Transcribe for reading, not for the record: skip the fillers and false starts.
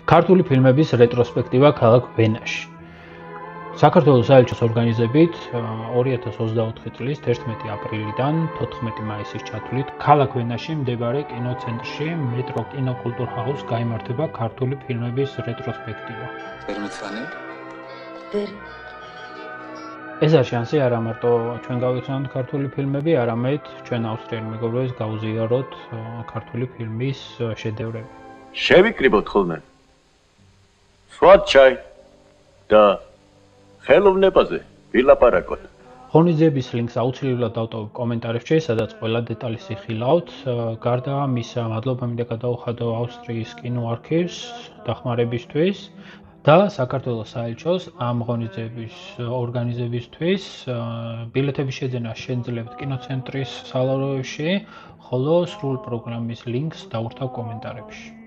ქართული ფილმების რეტროსპექტივა ქალაქ ვენაში. საქართველოს საელჩოს ორგანიზებით 2024 წლის 11 აპრილიდან 14 მაისის ჩათვლით ქალაქ ვენაში მდებარე კინოცენტრში მეტრო კინოკულტურ ჰაუს გაიმართება ქართული ფილმების რეტროსპექტივა. ეს არ შანსი არა მარტო ჩვენ გავიხსენოთ ქართული ფილმები, არამედ ჩვენ ავსტრიელი მეგობრებს გაუზიაროთ ქართული ფილმის შედევრები. შევიკრიბოთ ხოლმე. სვათ ჩაი და ხელოვნებაზე ვილაპარაკოთ. ღონისძიების ლინკს აუცილებლად დავტოვებ კომენტარებში, სადაც ყველა დეტალის იხილავთ. გარდა მისა, მადლობა მინდა გადაუხადო ავსტრიის კინოარქივს დახმარებისთვის და საქართველოს საელჩოს ამ ღონისძიების ორგანიზებისთვის. ბილეთების შეძენა შეძლებთ კინოცენტრის სალაროებში, ხოლო სრულ პროგრამის ლინკს დავურთავ კომენტარებში.